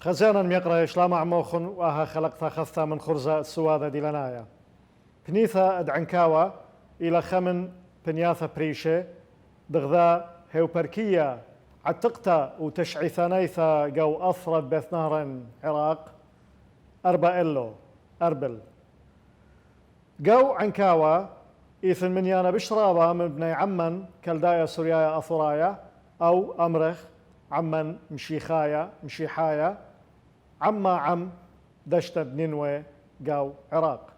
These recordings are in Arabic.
خزانا ميقرا شلامع موخن واها خلقتا خثتا من خرزة السوادة دي لنايا بنيثا ادعنكاوا إلى خمن بنياثا بريشة دغذا هيوبركية عتقتا وتشعيثانيثا جو أثرد بثنهرن عراق أربا إلو أربل جو عنكاوا إيثن من يانا بشرابا من بني عمن كالدايا سوريايا أثرايا أو أمرخ عمن مشيخايا مشيحايا عما عم دشتا نينوي جو عراق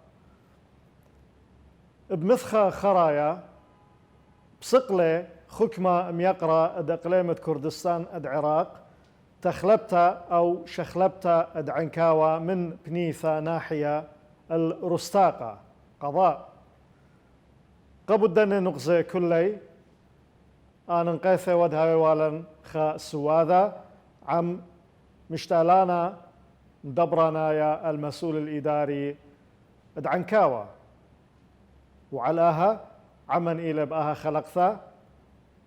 بمثخة خرايا بسقلة خكمة ميقرا اد اقليمة كردستان اد عراق تخلبتا او شخلبتا اد عنكاوا من بنيثا ناحية الرستاقة قضاء قبضن نقزي كلي انا نقيثة ودها والا خا سواذا عم مشتالانا دبرانايا المسؤول الاداري اد عنكاوا وعلاها عمن إلى بآها خلقثا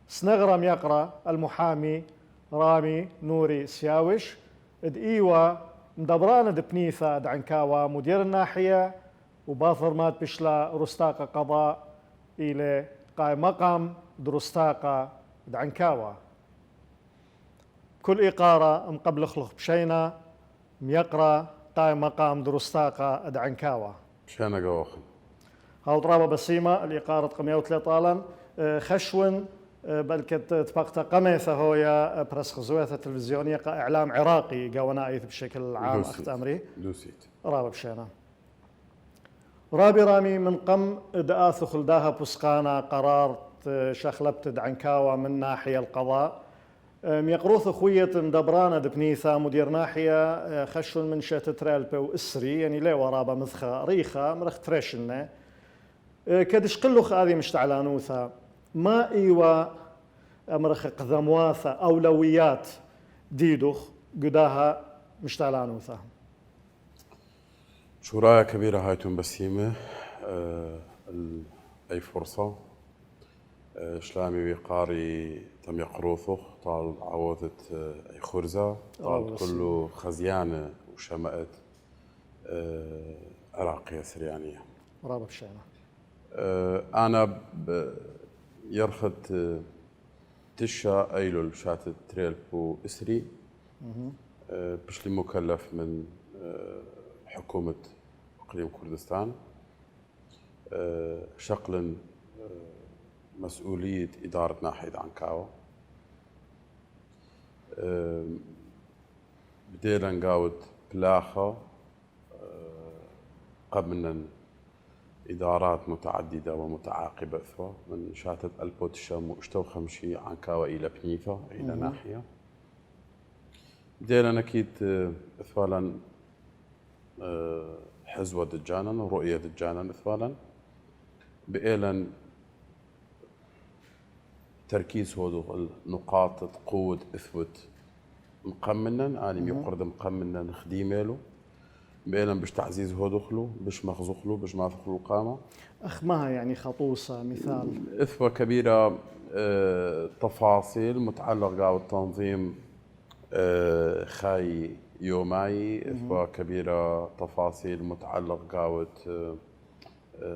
سنغرم يقرأ المحامي رامي نوري سياوش اد إيوا مدبران دبنيثا اد عنكاوا مدير الناحية وباثر مات بشلا رستاقة قضاء إلى قايم مقام درستاقة اد عنكاوا كل إقارة مقبل خلق بشينا ميقرأ قايم مقام درستاقة اد عنكاوا شانا قواخن هالطرابة بسيمة الإقارة قمية وثلاثة خشون بلكت تبقت قميثة هويا برس خزوية تلفزيونية إعلام عراقي قوانايث بشكل عام أخت أمري دوسيت رابا بشينا رابي رامي من قم دآث خلداها بسقانا قرار شخلبت دعنكاوا من ناحية القضاء يقروث خوية مدبرانة دبنيثا مدير ناحية خشون من شات ترالبي وإسري يعني ليه ورابا مثخة ريخة مرخ تريشنة كدش قلوخ هذه مشتعلانوثا ما إيوا أمرخ قذمواثا أولويات ديدوخ قداها مشتعلانوثا شورايا كبيرة هايتون بسيمة أي فرصة شلامي وقاري تم يقروثوخ طال عوضة أي خرزة طال كله خزيانة وشمأت عراقية سريانية رابا بشينا أنا يرخت تشا أيلول شاتت تريل بو إسري بشلي مكلف من حكومة إقليم كردستان شقل مسؤولية إدارة ناحية عنكاوا بديلا نقاود بلاخة قبل إدارات متعددة ومتعاقبة من شاتت ألبوت الشام واشتو خمشي عنكاوا إلى بنيثة إلى ناحية بديلا نكيد إثوالا حزوة دجانا ورؤية دجانا إثوالا بإيلا تركيز هو نقاط قوة إثوت مقمنا عالم يقرد مقمنا نخديميلو بإيلا باش تعزيز هو دخلو باش مخزخلو باش ما دخلو القامة أخمها يعني خطوصة مثال إثوة كبيرة تفاصيل متعلقة بالتنظيم خاي يوماي إثوة كبيرة تفاصيل متعلقة قاوة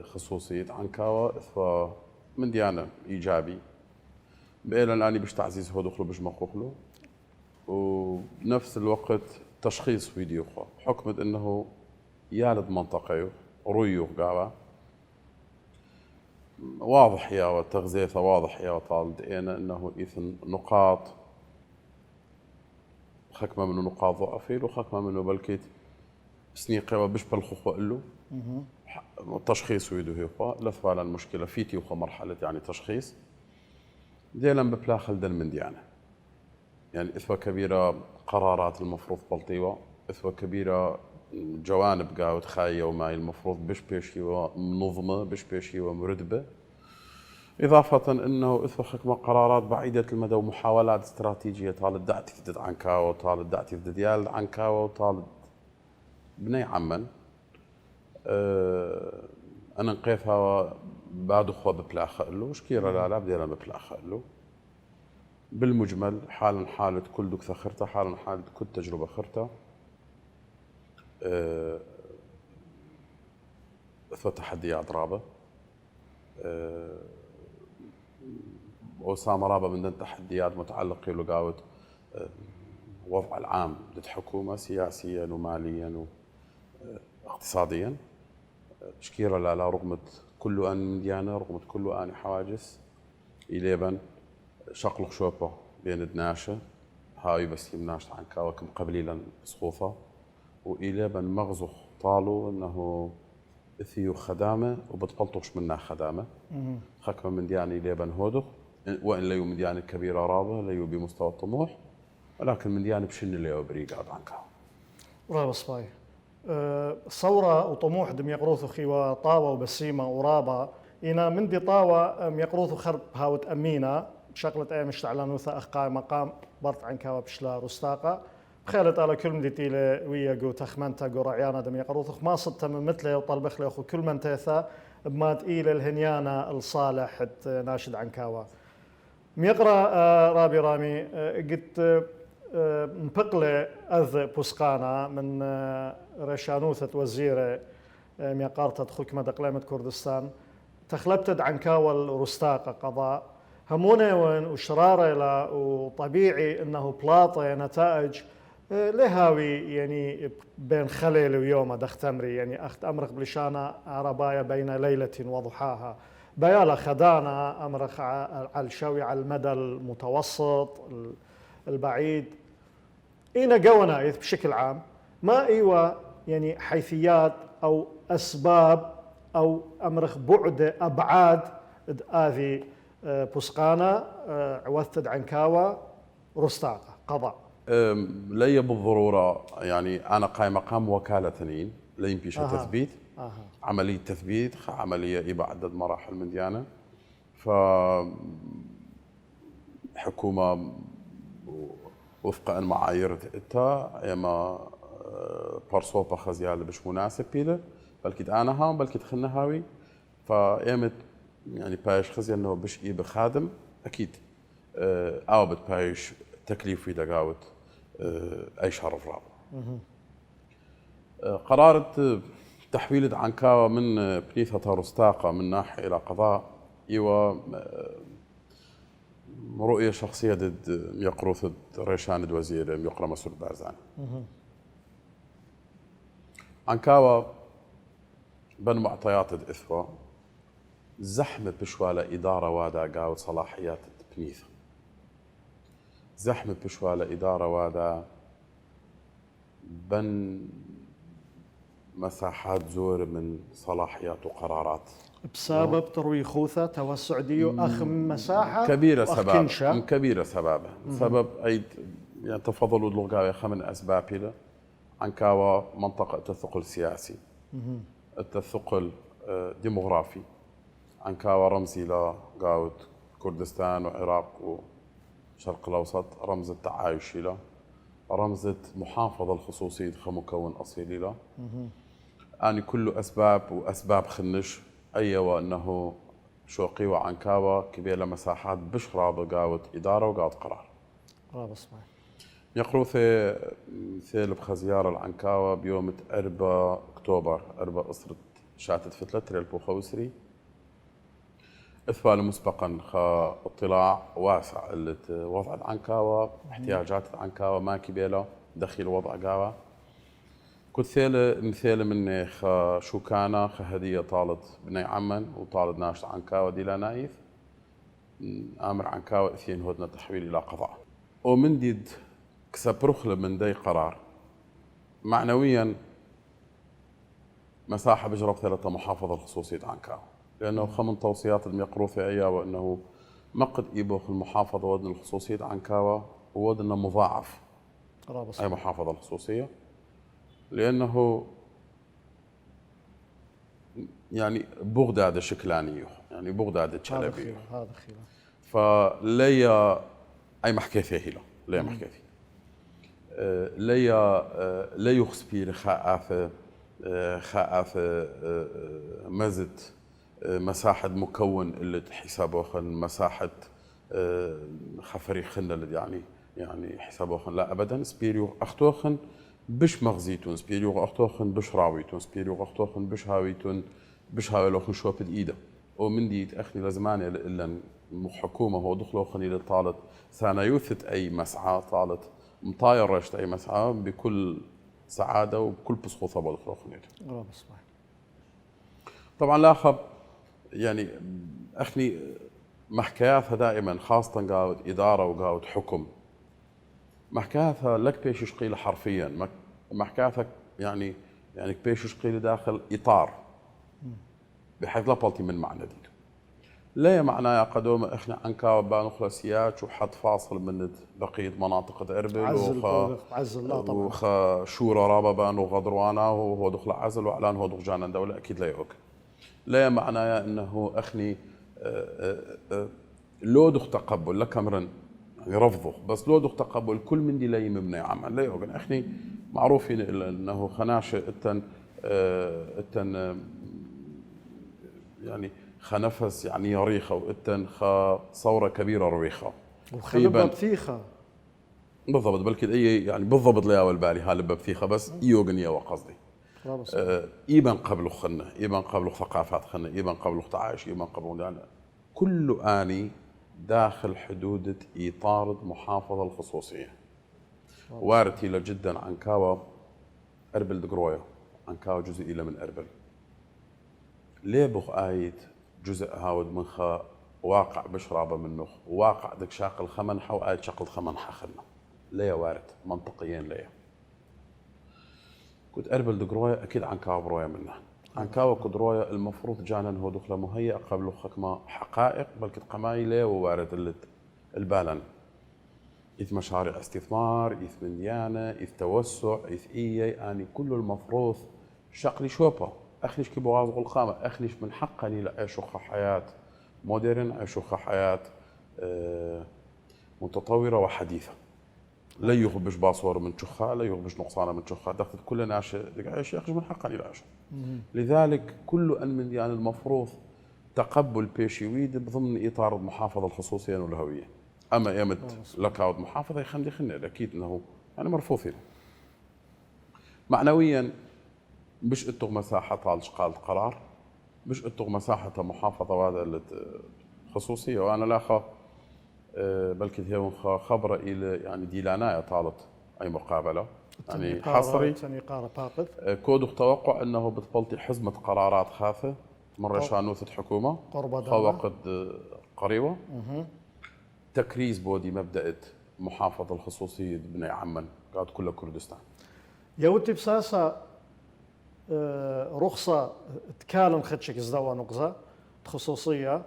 خصوصية عنكاوا إثوة من ديانة إيجابي بإيلا الآن باش تعزيز هو دخلو باش مخوخلو ونفس الوقت تشخيص فيديو خو بحكم انه يالد منطقه رويو قاوا واضح يا وتغذيته واضح يا وطالد انا انه اثن نقاط خكمه منه نقاط ضعفيل وخكمه منه بلكيت سنيقه وبش بالخوخ له التشخيص ويدو هو لثوا على المشكله فيتي وخو مرحله يعني تشخيص ديلا ببلاخل دل من ديانه يعني إثوة كبيرة قرارات المفروض بلطيوة إثوة كبيرة جوانب قاوت خاية وماي المفروض بشبيشي ومنظمة بشبيشي ومردبة إضافة أنه إثوة حكمة قرارات بعيدة المدى ومحاولات استراتيجية طالت دعتي تدد عنكاوا وطالت دعتي تدد يال عنكاوا وطالت بني عمن أنا نقيفها بعد أخوة ببلاخة له شكيرا لا بدينا ببلاخة له بالمجمل حالا حالة كل دك ثخرتها حالا حالة كل تجربة خرتها اثبت تحديات رابه وسام رابه من التحديات متعلقه لقاوة وضع العام ضد حكومه سياسيا وماليا واقتصاديا تشكيله لا رغمت كل ان ديانه رغمت كل ان حواجز إليبن شقلق شوبه بين دناشه هاي بس يمناشت عن كواكب قبليلا سخوفه وإليبن مغزخ طالو انه ثيو خدامه وبتقلطش منها خدامه خكمه من ديانه إليبن هودخ وان ليو من ديانه كبيره رابه ليو بمستوى الطموح ولكن من ديانه بشن ليو بريقاد عن كاو رابا صباي صورة وطموح دم يقروثو خيوا طاوة وبسيمة ورابا إنا من دي طاوة يقروثو خرب هاوت أمينة بشغلة أي مشتعلانوثا أخقاي مقام برت عن كوا بشلا رستاقة بخيلت على كل من دي تيلي ويا جو تخمنتا جو رعيانا دم يقروثو ما صدت من مثله وطلبخ له كل من تيثا بمات إيل الهنيانا الصالح ناشد عن كوا ميقرا رابي رامي قلت مبقلة أذ بوسقانا من رشانوثة وزيرة ميقارتة حكمة دقلامة كردستان تخلبتد عن كاول رستاقة قضاء همونة وشرارة لا وطبيعي أنه بلاطة نتائج لهاوي يعني بين خليل ويوم دختمري يعني أخت أمرخ بلشانة عربايا بين ليلة وضحاها بيالا خدانا أمرخ على الشوي على المدى المتوسط البعيد إينا قونا بشكل عام ما إيوه يعني حيثيات أو أسباب أو أمرخ بعد أبعاد آذي بوسقانا عوثد عنكاوة رستاقة قضاء لي بالضرورة يعني أنا قايم مقام وكالة ثنين لا يمكن تثبيت عملية تثبيت عملية إبا عدد مراحل من ديانة حكومة وفق المعايير إتا إما برصوبة خزيالة مش مناسب بيله بلكي أنا هام بلكي خلنا هاوي فإيمت يعني بايش خزي إنه بش إيه بخادم أكيد أو بتبايش تكليف في دقاوة أي شرف راب قرارة تحويل عنكاوة من بنيثة رستاقة من ناحية إلى قضاء إيوه رؤية شخصية ضد يقروث ريشان وزير يقرأ مسعود بارزاني عنكاوة بن معطيات الإثوة زحمة بشوالة إدارة وادا قاوة صلاحيات بنيثة زحمة بشوالة إدارة وادا بن مساحات زور من صلاحيات وقرارات بسبب تروي خوثة توسع ديو أخم مساحة كبيرة سبب كبيرة سبب أي يعني تفضلوا اللغة خمن أسباب له عنكاوة منطقة الثقل سياسي الثقل ديموغرافي عنكاوة رمزي لقاوة كردستان وعراق وشرق الأوسط رمز التعايش له رمزة محافظة الخصوصية كمكون أصيلي له أني كله أسباب وأسباب خنش أيوة أنه شوقي وعنكاوة كبيرة مساحات بشرة بقاوة إدارة وقاوة قرار رابط صباح يقروا ثيل بخزيارة العنكاوة بيوم 4 أكتوبر 4 أسرة شاتت فتلة ريل بوخوسري إثبال مسبقا اطلاع واسع اللي وضع العنكاوة احتياجات العنكاوة ما كبيرة دخيل وضع قاوة كنت مثال من شو كان هدية طالت بني عمن وطالت ناشط عنكاوة ديلا نايف آمر عنكاوة اثنين هدنا تحويل إلى قضاء ومن ديد كسب رخلة من دي قرار معنويا مساحة بجرب ثلاثة محافظة الخصوصية عنكاوة لأنه خمن توصيات الميقروثة أيها وأنه ما قد يبوخ المحافظة ودن الخصوصية عنكاوة وودنا مضاعف أي محافظة الخصوصية لأنه يعني بغداد شكلاني يعني بغداد تشلبي هذا خلاف فليا أي محكي فيه له ليا محكي فيه لا يخسبير خاف مزت مساحة مكون اللي حسابه خن مساحة خفري خن اللي يعني حسابه خن لا أبدا سبيريو أختوخن بش مغزيتون سبيليو اختوخن بش راويتون سبيليو اختوخن بش هاويتون بش هاويلوخن شوبد ايدا ومن دي تأخني لزماني إلا حكومة هو دخلوخني لطالت ثانيوثت أي مسعى طالت مطاير رشت أي مسعى بكل سعادة وبكل بسخوثة بدخلوخني طبعا لا خب يعني أخني محكاياتها دائما خاصة قاود إدارة وقاود حكم محكاياتها لك بيش يشقيل حرفيا محكاياتها يعني بيش يشقيل داخل إطار بحيث لا بلتي من معنى دي لا معناه يا قدوم احنا عنكا بانخلا سياج وحد فاصل من بقيه مناطق اربل عزل لا طبعا وخا شورى رابا بان وغدروانا وهو دخل عزل واعلان هو دخل جانا دوله اكيد لا يوك لا معناه انه اخني لو دخ تقبل لا كامرن يعني رفضه بس لو دخ تقبل كل من دي لا يمبني عمل لا يوك اخني معروفين انه خناشه التن يعني خنفس يعني ريخة وإتن ثورة كبيرة رويخة وخلبة بثيخة بالضبط بلكي أي يعني بالضبط ليا والبالي هالبة بثيخة بس يوغنيا وقصدي إيبان قبل خنة إيبان قبل ثقافات خنة إيبان قبل تعايش إيبان قبل يعني كل آني داخل حدود إطار محافظة الخصوصية وارتي جدا عن كاوا أربل دقرويا عن كاوا جزء إلى من أربل ليه بخ آيت جزء هاود من خا واقع بشرابه منه واقع دك شاقل خمنحة وآيت شاقل خمنحة خلنا ليه وارد منطقيين ليه كنت أربل دقرويا أكيد عن كاوا برويا منه عن كاوا كدرويا المفروض جانا هو دخله مهيئ قبل خكمة حقائق بل كت قماي ليه ووارد البالن إذ مشاريع استثمار إذ من ديانة إذ توسع إذ يعني كل المفروض شقلي شوبه أخنيش كي بواز الخامة أخنيش من حقني لأعيشوا حياة مودرن أعيشوا حياة متطورة وحديثة لا يغبش باصور من شخة لا يغبش نقصانة من شخة دخلت كل ناس يعيش يخرج من حقني لأعيشه لذلك كل أن من يعني المفروض تقبل بيشيويد ضمن إطار المحافظة الخصوصية والهوية أما يمت لكاود محافظة يخلي خلنا أكيد أنه يعني مرفوضين معنويا مش اتو مساحة طالش قال قرار مش اتو مساحة محافظة وهذا خصوصية وأنا لا خا بلكي هي خبرة إلى يعني ديلانايا طالت أي مقابلة يعني حصري كود توقع أنه بتبلطي حزمة قرارات خاثة مرة شانوثة حكومة وقت قريبة تكريس بودي مبدأ محافظة الخصوصية بني عمان قاعد كله كردستان يوتي بساسا رخصة تكالن خدشك زدوا نقزة خصوصية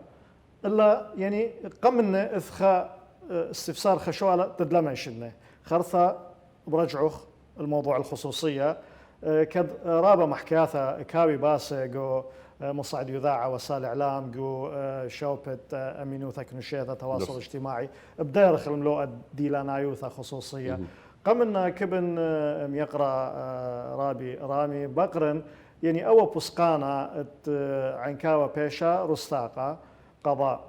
إلا يعني قمنا إثخاء استفسار خشوالة تدلمشنا خرثة برجعوخ الموضوع الخصوصية كد رابا محكاثة كاوي باسة جو مصعد يذاعة وسائل إعلام جو شوبة أمينو ثكنشيثة تواصل اجتماعي بدايرخ الملوء ديلانايوثة خصوصية قمنا كبن يقرأ رامي بقرن يعني أو بسقانا عنكاوة بيشا رستاقة قضاء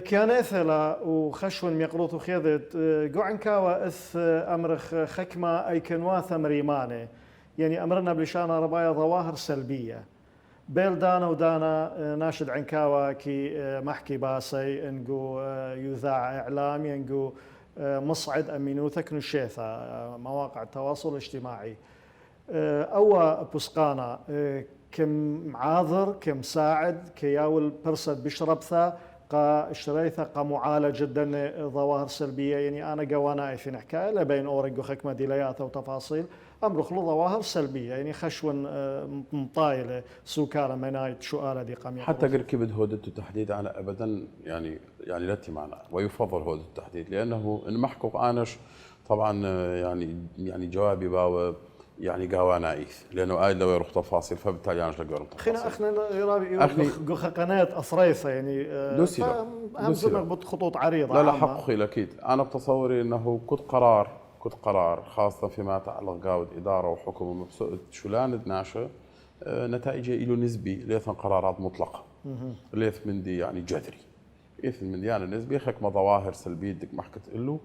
كان إثلا وخشون ميقروث وخيذت جو عنكاوة إث أمرخ خكمة أي كنواثة مريمانة يعني أمرنا بلشانا ربايا ظواهر سلبية بيل دانا ودانا ناشد عنكاوة كي محكي باسي انقو يذاع إعلامي انقو مصعد أمينو ثكنشيثة مواقع التواصل الاجتماعي أو بسقانا كم عاذر كم ساعد كياول برسد بشربثا قا اشتريثا قا معالج جدا ظواهر سلبية يعني أنا قوانا في نحكاية لبين أورق وخكمة ديليات وتفاصيل أمرخ له ظواهر سلبية يعني خشون مطايلة سوكالة منايت شؤالة دي قامية حتى قر كبد هودة التحديد أنا أبدا يعني لتي معنا ويفضل هودة التحديد لأنه إن محكوك آنش طبعا يعني جوابي باو يعني قوانا إيث لأنه آي لو يروح تفاصيل فبالتالي أنا شلقوا تفاصيل أخنا يرابي قخ قناة أصريثة يعني أهم مربط خطوط عريضة لا حق خيل أكيد أنا بتصوري أنه كنت قرار خاصة فيما يتعلق قاود إدارة وحكومة مبسوط شلان ناشئ نتائجه له نسبي ليث قرارات مطلقة ليث من دي يعني جذري ليث من دي أنا نسبي خكمة ظواهر سلبية دك محكت له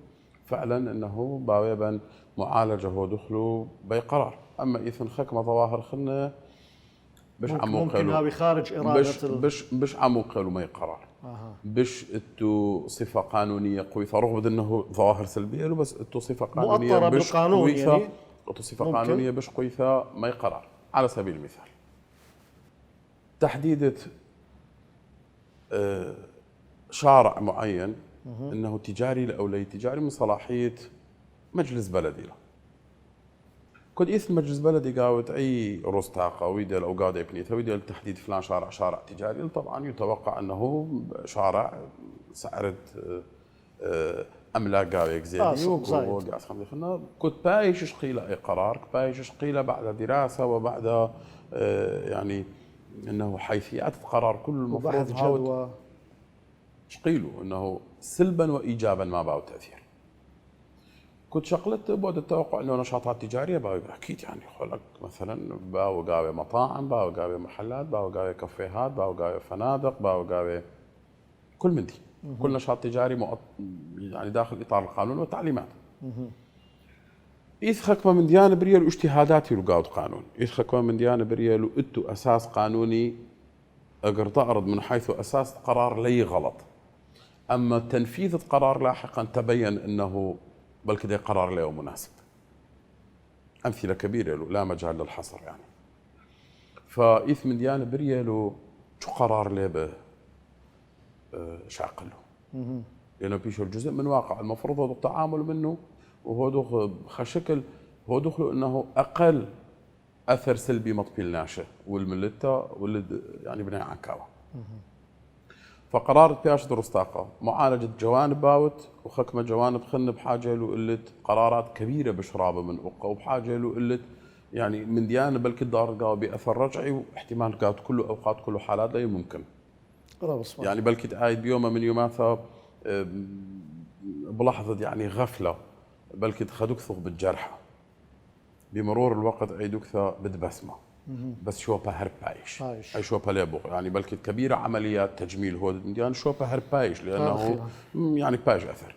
فعلا انه باويبا معالجه هو دخلوا بقرار. اما اذا خك ما ظواهر خلنا بش عمو ممكن قالوا هذه خارج اراده بش عمو قالوا ما يقرار بش اتو صفه قانونيه قويثه رغم انه ظواهر سلبيه له، بس اتو صفه قانونيه مؤطره بش بالقانون قويثه يعني اتو صفه ممكن. قانونيه بش قويثه ما يقرار. على سبيل المثال تحديدة شارع معين انه تجاري او لا تجاري من صلاحيه مجلس بلدي له. كل إثم مجلس بلدي قاوت أي روس طاقة ويدل أو قاعد يبنيتها ويدل تحديد فلان شارع تجاري، طبعا يتوقع أنه شارع سعرت أملاك قاويك زيادة وقاعد خمسة خلنا كنت بايش شقيلة أي قرار بايش شقيلة بعد دراسة وبعد يعني أنه حيثيات القرار كل المفروض جدوى شقيله أنه سلبا وإيجابا ما باو تأثير. كنت شغلت بعد التوقع انه نشاطات تجاريه باو اكيد يعني خلق مثلا باو قاوي مطاعم باو قاوي محلات باو قاوي كافيهات باو قاوي فنادق باو قاوي كل من دي كل نشاط تجاري يعني داخل اطار القانون والتعليمات. إذ من ديانه بريال اجتهاداتي لقاود قانون إذ من ديانه بريال اتو اساس قانوني اقر تعرض من حيث اساس قرار لي غلط، اما تنفيذ القرار لاحقا تبين انه بل كده قرار له مناسب. أمثلة كبيرة له لا مجال للحصر يعني. فإث من ديانة بريالو شو قرار له به شاق له لأنه بيشو الجزء من واقع المفروض هو التعامل منه وهو دخل خشكل هو دخله أنه أقل أثر سلبي مطبيل ناشئ والملتة واللي يعني بناء عكاوة. فقرار بياش درس طاقة معالجة جوانب باوت وخكمة جوانب خن بحاجة له قلة قرارات كبيرة بشرابة من أوقة وبحاجة له قلة يعني من ديانة بل كدار قاوة بأثر رجعي واحتمال قاوة كله أوقات كله حالات لا ممكن يعني بل كد آيد بيومه من يوماتها بلحظة يعني غفلة بل كد خدوكثه بالجرحى بمرور الوقت عيدوكثه بدبسمة بس شوبا هربايش اي شوبا ليبو يعني بلكي كبيره عمليات تجميل هو يعني شوبا هربايش لانه يعني بايش اثر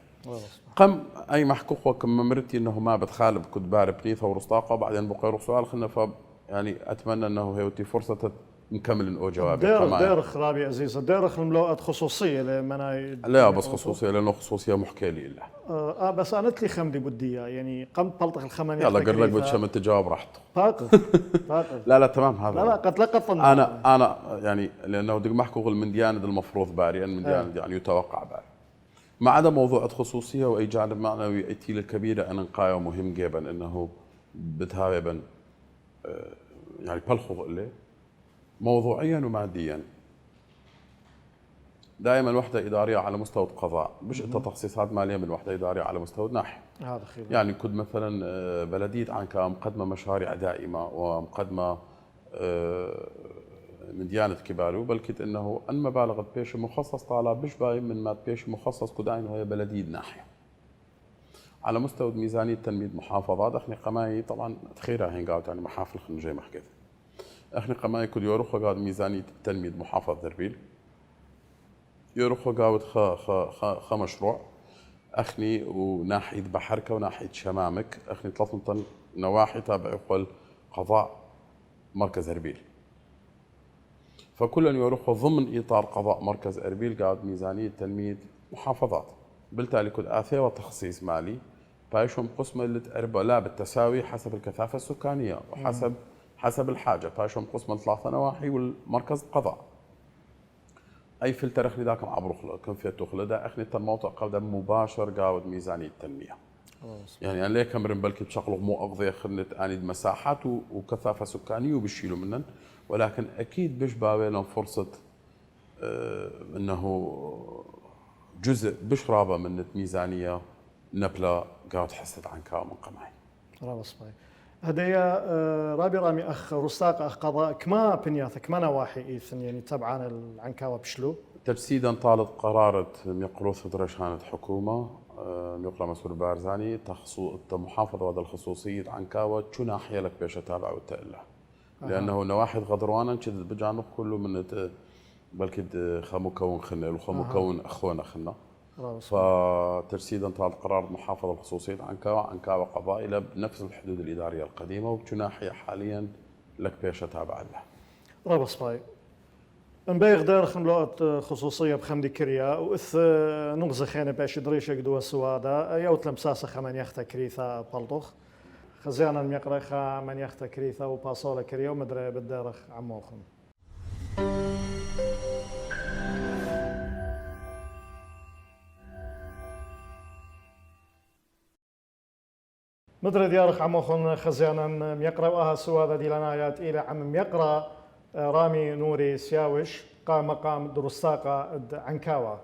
قم اي محقوق وكم مرتي انه ما بتخالب كنت بارب نيثه ورصاقه وبعدين بقى يروح سؤال خلنا ف يعني اتمنى انه هيوتي فرصه نكمل او جوابي ديرخ رابي عزيزه ديرخ الملوءات خصوصيه لمناي لا بس خصوصيه لانه خصوصيه محكي لي الا بس انا لي خمدي بدي يعني قم بلطخ الخمن يلا قل لك بدش من تجاوب راحته طاقه لا تمام هذا لا قد لقط انا يعني لانه دق محكوغ من ديانه المفروض باري ان من ديانه يعني يتوقع باري ما عدا موضوع الخصوصيه واي جانب معنوي ايتيل الكبيره انا نقايا مهم جدا انه بتهاوبا يعني بلخوغ اللي موضوعيا وماديا دائما وحده اداريه على مستوى القضاء مش انت تخصيصات ماليه من وحده اداريه على مستوى ناحيه هذا خير يعني كنت مثلا بلديه عنكا مقدمه مشاريع دائمه ومقدمه من ديانه كبارو بل كنت انه ان مبالغ بيش مخصص طالب مش باين من ما بيش مخصص كداين هي بلديه ناحيه على مستوى ميزانيه تنميه محافظات احنا قماي طبعا تخيرها هين قاعد يعني محافل خنجي محكي احنا قماي كل يروح قاعد ميزانيه تنميه محافظه دربيل يروح قاعد خ مشروع اخني وناحيه بحركه وناحيه شمامك اخني 3 طن نواحي تابع يقول قضاء مركز اربيل فكل يروح ضمن اطار قضاء مركز اربيل قاعد ميزانيه تنميه محافظات بالتالي كل اثيه وتخصيص مالي بايشهم قسمه اللي تقرب لا بالتساوي حسب الكثافه السكانيه وحسب الحاجه بايشهم قسمه 3 نواحي والمركز قضاء اي فلتر اخني ذاك عبر كم في تخلده اخني الموضوع قاعد مباشر قاعد ميزانيه التنميه يعني انا ليك امر بالك بشغله مو اقضيه خلت اني مساحات وكثافه سكانيه وبشيلوا منن ولكن اكيد بش باوي لهم فرصه انه جزء بش رابه من الميزانيه نبله قاعد حست عن كامل قمعي رابص باي هدايا رابي رامي اخ رستاق اخ قضاء كما بنياثك ما نواحي ايثن يعني تبعا العنكاوه بشلو تجسيدا طالت قرارة ميقروث درشانة حكومة ميقرا مسؤول بارزاني محافظة وهذا الخصوصية عنكاوة شو ناحية لك بيش تابع وتقلع لأنه نواحي غدروانا شد بجانب كله من بلكي خمو كون خنا وخمو كون أخوانا خنا فترسيدا طال قرار محافظة الخصوصية عنكاوة قضاء إلى بنفس الحدود الإدارية القديمة وبجناحية حاليا لك بيشة تابعة لها. رابس باي ان بيغ دار خملوات خصوصية بخمدي كريا وإث نغزة خينة باش دريشة قدوة سوادا يوت لمساسة خمان يختا كريثا بالطخ خزيانا الميقرا خمان يختا كريثا وباصولة كريا ومدري بالدارخ عموخن. مدري ديارخ عموخن خزيانا ميقرا وآها سوادا دي لنايات إلى عم ميقرا رامي نوري سياوش قام مقام درستاقة عنكاوة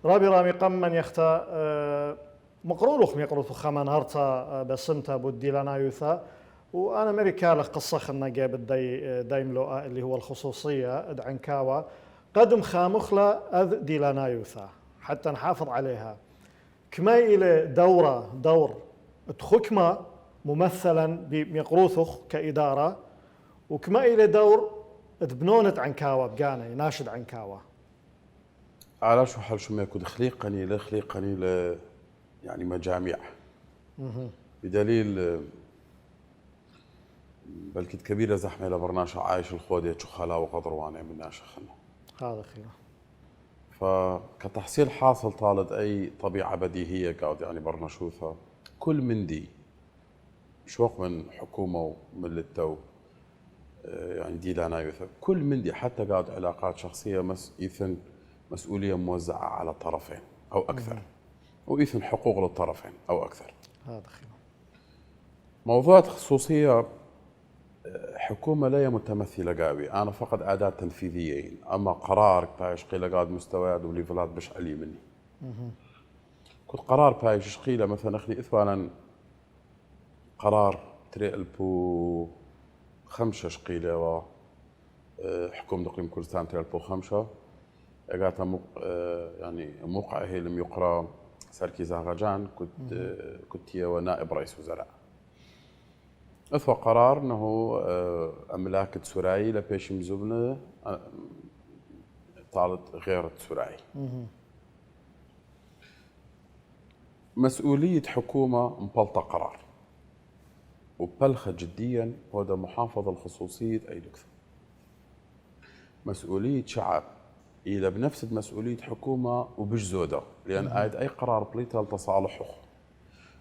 رامي قم من يختا مقرولخ ميقروث خمان هرتا بسنتا بودي لنا يوثا وانا مريكالخ قصة خلنا جاب دايملو اللي هو الخصوصية عنكاوة قدم خامخلة اذ دي لنا يوثا حتى نحافظ عليها كما الى دور تخكمة ممثلا بميقروثخ كإدارة وكما الى دور تبنونة عنكاوة بقانا ناشد عنكاوة على شو حال شو ما يكون خليقني يعني مجاميع بدليل بلكي كبيرة زحمة لبرناشا عايش الخودية شو خلا وقدروانة من ناشا خلنا هذا خير. فكتحصيل حاصل طالت أي طبيعة بديهية قاعد يعني برناشوثة كل مندي شوق من حكومة ومن التو يعني دي لانا يوثا كل مندي حتى قاعد علاقات شخصية إيثن مسؤولية موزعة على طرفين أو أكثر وإيثن حقوق للطرفين أو أكثر. هذا خير. موضوع خصوصية حكومة لا متمثلة قاوي أنا فقط أداة تنفيذية أما قرار بايش قيل قاعد مستويات وليفلات بش علي مني كنت قرار بايش قيل مثلا أخلي إثوانا قرار تريلبو 5 شقيلة و حكومة إقليم كردستان تريلبو 5 قاعدة يعني موقع هي لم يقرأ ساركي زاغجان كنت هي نائب رئيس وزراء أثوى قرار أنه أملاك سوراي لبيش مزبنة طالت غير سوراي مسؤولية حكومة مبلطة قرار وبلخة جديا هذا محافظة الخصوصية أي دكتور مسؤولية شعب إلى بنفس مسؤولية حكومة وبش زودة لأن آيد أي قرار بليتها لتصالحه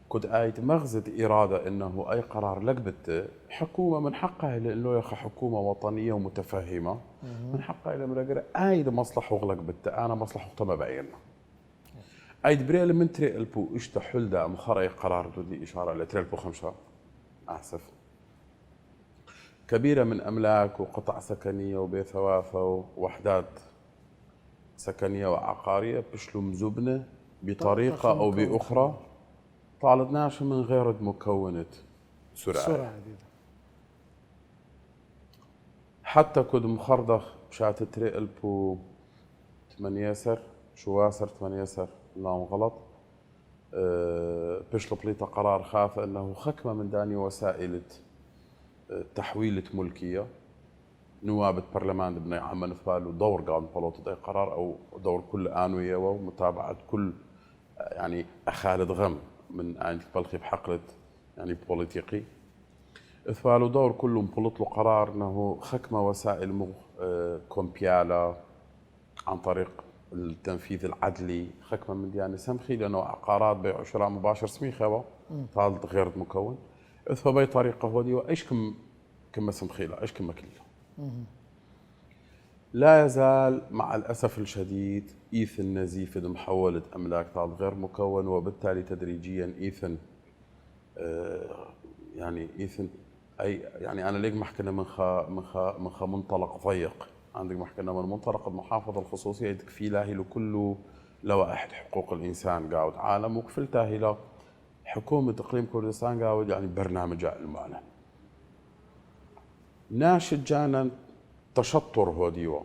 كنت آيد مغزة إرادة إنه أي قرار لقبته حكومة من حقها لأنه يخ حكومة وطنية ومتفهمة من حقها إلى مرقرة آيد مصلحة لقبته أنا مصلحة ما بعيننا آيد بريل من تريلبو إشتا حلدة مخرى قرار دودي إشارة لتريلبو 5 آسف كبيرة من أملاك وقطع سكنية وبيثواثة ووحدات سكنية وعقارية بشلو مزبنة بطريقة أو بأخرى طالتناش من غير مكونة سرعة حتى كد مخردخ بشات تريلبو 8 يسر شواسر 8 يسر لا غلط بشلو بليطة قرار خاف أنه خكمة من داني وسائل تحويلة ملكية نواب البرلمان بني عمان ثبال ودور قاعد بلوطة أي قرار أو دور كل آنوية ومتابعة كل يعني أخالد غم من عندك بلخي بحقلة يعني بوليتيقي ثبال ودور كلهم بلط له قرار أنه خكمة وسائل كومبيالا عن طريق التنفيذ العدلي خكمة من ديانة سمخي لأنه عقارات بيع وشراء مباشر سميخة طالت غير مكون ثبال بأي طريقة هو دي وإيش كم سمخيلة إيش كم مكليلة لا يزال مع الأسف الشديد إيثن نزيف محولة أملاك طال غير مكون وبالتالي تدريجيا إيثن يعني إيثن أي يعني أنا ليك محكنا من منطلق ضيق عندك محكنا من منطلق المحافظة الخصوصية تكفي لاهي لكل لوائح حقوق الإنسان قاعد عالم وكفلتها هي حكومة إقليم كردستان قاعد يعني برنامج المعلن ناشد جانا تشطر هو ديوا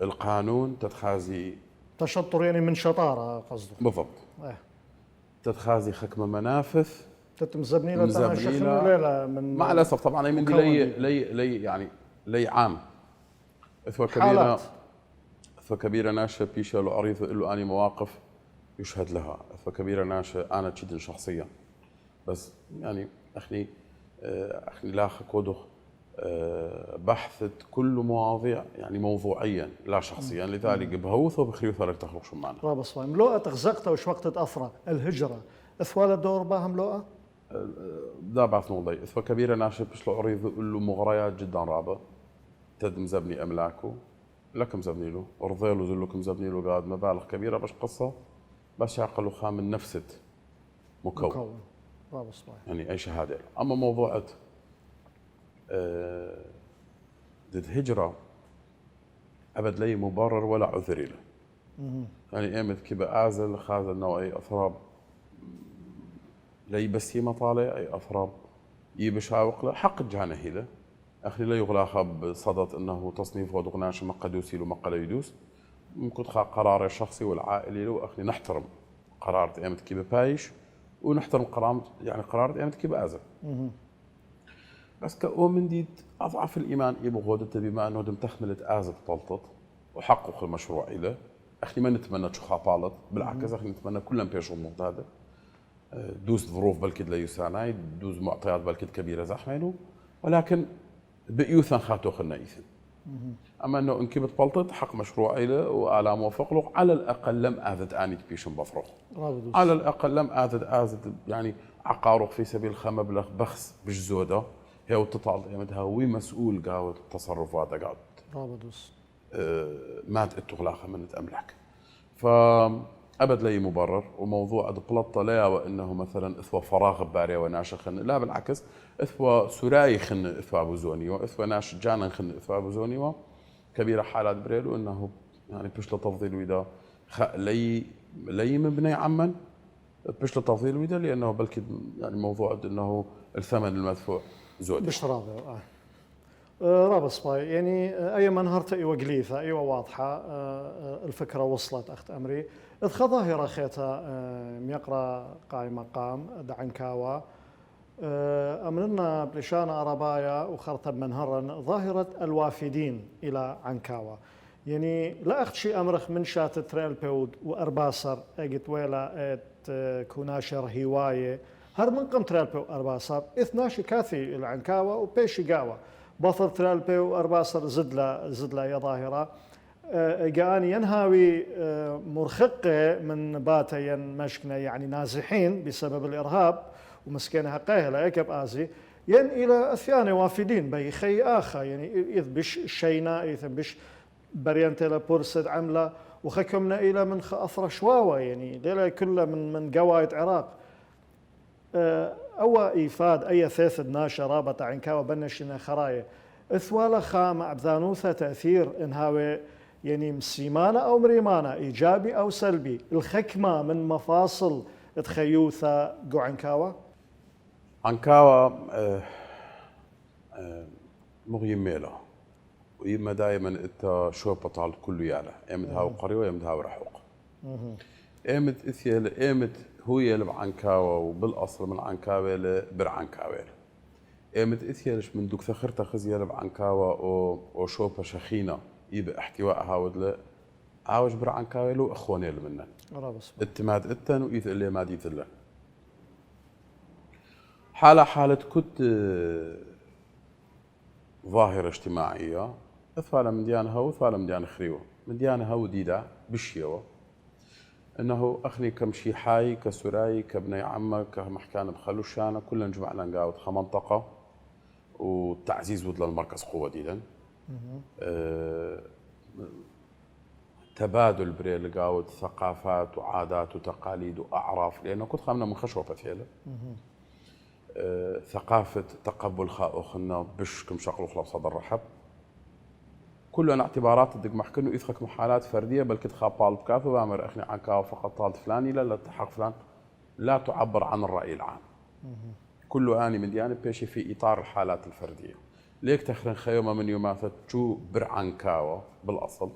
القانون تتخازي تشطر يعني من شطارة قصده بالضبط تتخازي خكمة منافذ تتمزبني لا من مع الأسف طبعا من دي لي يعني لي عام إثوى كبيرة ناشة بيشة له عريض له أني مواقف يشهد لها فكبيرة ناشئ أنا تشيدن شخصيا بس يعني أخني لا خكودخ بحثت كل مواضيع يعني موضوعيا لا شخصيا لذلك بهوث وبخيوث لك تخلق شو معنا رابط صباي ملوءة تغزقت وش وقت أثرة الهجرة أثوال الدور باها ملوءة دا بعث نوضي فكبيرة ناشئ بشلو عريض يقول له مغريات جدا رابط تدم زبني أملاكه لكم زبني له ورضي له زلكم زبني له قاعد مبالغ كبيرة باش قصة بس يعقلوا خام نفسة مكون رابط صباي يعني أي شهادة أما موضوعة ضد هجرة أبد لي مبرر ولا عذر له يعني قامت كي أعزل خازل نوعي أثراب لي بس مطالع أي أثراب يبشاوق له حق جانه له أخلي لا يغلى خب صدت أنه تصنيف ودقناش ما قد يوصل وما قد يدوس ممكن قرار الشخصي والعائلي له أخلي نحترم قرار قامت كي بايش ونحترم قرار قامت كي بأزل بس كأؤمن ديد أضعف الإيمان بغودته بما أنه دم تخملت آزت طلطت وحقق المشروع إله أخي ما نتمنى شو خابالت بالعكس أخي نتمنى كلهم بيشوا الموضوع هذا دوز ظروف بلكد لا يساناي دوز معطيات بلكد كبيرة زحمينه ولكن بيوثن خاتو خلنا إيثن أما أنه إن كبت بلطت حق مشروع إله وعلى موافق له على الأقل لم آذت آني تبيشن بفرق على الأقل لم آذت يعني عقارق في سبيل مبلغ بخس بجزودة هي وتطال يمدها وي مسؤول قاوة التصرفات قاعد رابدوس ما تغلاخ من أملاك فأبد لي مبرر وموضوع بلطة لا وإنه مثلا إثوى فراغ باري وناشا خن لا بالعكس إثوى سراي خن إثوى أبو زوني وإثوى ناش جانا خن إثوى أبو زوني كبيرة حالات بريلو إنه يعني بشلة تفضيل وإذا لي مبني عمن بشلة تفضيل وإذا لأنه بلكي يعني موضوع إنه الثمن المدفوع زود مش راضي رابط صباي يعني أي منهرت أيوة قليثة أيوة واضحة الفكرة وصلت أخت أمري إذ ظاهرة خيتا يقرأ قايم مقام دعنكاوا أمرنا بلشانة عربايا وخرطب منهرا ظاهرة الوافدين إلى عنكاوا يعني لا أخت شي أمرخ من شات تريل بيود وأرباسر أجت ويلا كوناشر هواية هر من قم تريل بيو أرباسر إثناشي كاثي العنكاوا وبيشي قاوا بطل تريل بيو أرباسر زدلا يا ظاهرة جاني ينهاوي مرخقة من باتين مشكنا يعني نازحين بسبب الإرهاب ومسكينها قاهلة إيكب آزي ين إلى أثيان وافدين بي خي آخا يعني إذ بش شينا إذ بش بريانت إلى بورسد عملة وخكمنا إلى من أثر شواوة يعني ليلة كلها من قوايد عراق أو إيفاد أي ثيث ناشا رابطة عنكاوة بنشنا خراية إثوالا خام عبذانوثة تأثير إنهاوي يعني مسيمانة أو مريمانة إيجابي أو سلبي الخكمة من مفاصل تخيوثة قو عنكاوة عنكاوا مغيم ميلا ويما دائما انت شو بطال كله ياله ايمد هاو قري وايمد هاو رحوق ايمد اثيل ايمد هو يلب عنكاوا وبالاصل من عنكاوا لبر عنكاوا ايمد اثيلش من دوك ثخرت خز يلب عنكاوا او شوبه شخينه يبقى احتواء هاود عاوج بر عنكاوا له اخواني منن اتماد اتن وايث اللي ما ديت له حالة كنت ظاهرة اجتماعية اثفال من ديانها وثفال من ديان خريوة من ديانها وديدا بشيوة انه اخني كمشي حاي كسراي كابني عمه كمحكان بخلوشانه كلنا جمعنا نقاود منطقة وتعزيز ود للمركز قوة ديدا تبادل بريل قاود ثقافات وعادات وتقاليد واعراف لانه كنت خامنا من خشوة فثيله ثقافة تقبل خاوخنا بش كم شغل وخلاص صدر رحب كلنا اعتبارات الدق محكن ويثخك محالات فردية بل كنت خابال بكافي وامر اخني عن كاو فقط طالت فلاني لا تحق فلان لا تعبر عن الرأي العام كله اني من ديانة بيشي في اطار الحالات الفردية ليك تخرن خيومة من يوماثت شو برعن كاو بالاصل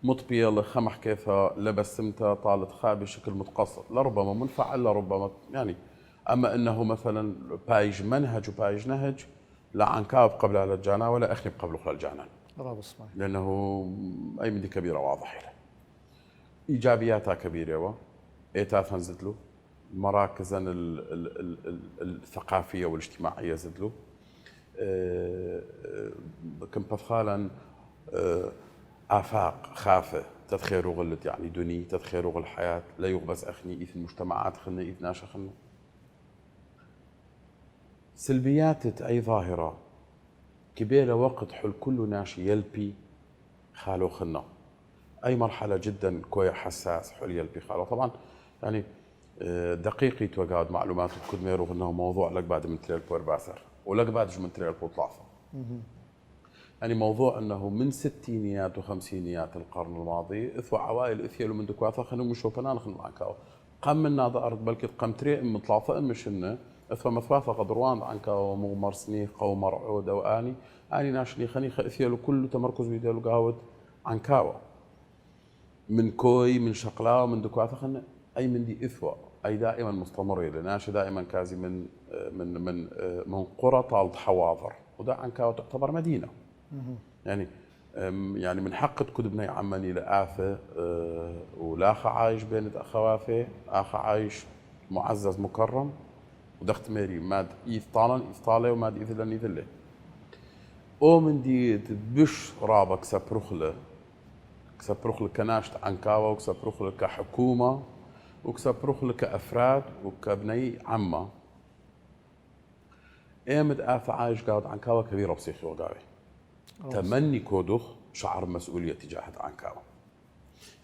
مطبية لخمح كيف لبسمتها طالت خا بشكل متقصد لربما منفعل لربما يعني اما انه مثلا بايج منهج وبايج نهج لا عنكاب قبل على الجانا ولا اخني قبل على الجانا لانه اي مدي كبيره واضح له ايجابياتها كبيره ايتاتها نزدلوا، مراكزا الثقافيه والاجتماعيه زدلوا، كم بثخالا آفاق خافة تدخير غلت يعني دني تدخير غل الحياة لا يغبس أخني إيث المجتمعات خلنا إيث ناشا خلنا سلبيات أي ظاهرة كبيرة وقت حل كل ناشي يلبي خالو خلنا أي مرحلة جدا كوية حساس حل يلبي خالو طبعا يعني دقيقي توقعد معلومات كد ميرو خلنا موضوع لك بعد من تريل بور باثر ولك بعد من تريل بور طلعفة يعني موضوع انه من ستينيات وخمسينيات القرن الماضي اثوا عوائل اثيلو من دكواثا خلينا نشوفنا نخل معك قم من هذا ارض بلكي قم تري مطلعفه مشنا اثوا مثواثا قدروان عنك ومغمر سنيق ومرعود واني اني ناشني خنيخ اثيلو كله تمركز بيدلو قاود عنكاوه من كوي من شقلاوه من دكواثا خلنا اي من دي اثوا اي دائما مستمر لناش دائما كازي من قرى طالت حواضر وده عنكاوه تعتبر مدينه يعني من حق كدبني عمني لآفة ولاخ عايش بين أخوافه آخ عايش معزز مكرم ودخت ميري ماد إيث طالة وماد إيث لن يذله أو من دي بش رابا كسبرخلة كناشت عنكاوة وكسبرخلة كحكومة وكسبرخلة كأفراد وكبني عمة إيمد آفة عايش قاعد عنكاوة كبيرة بصيخي وقاوي تمني كودخ شعر مسؤولية تجاه عنكاوة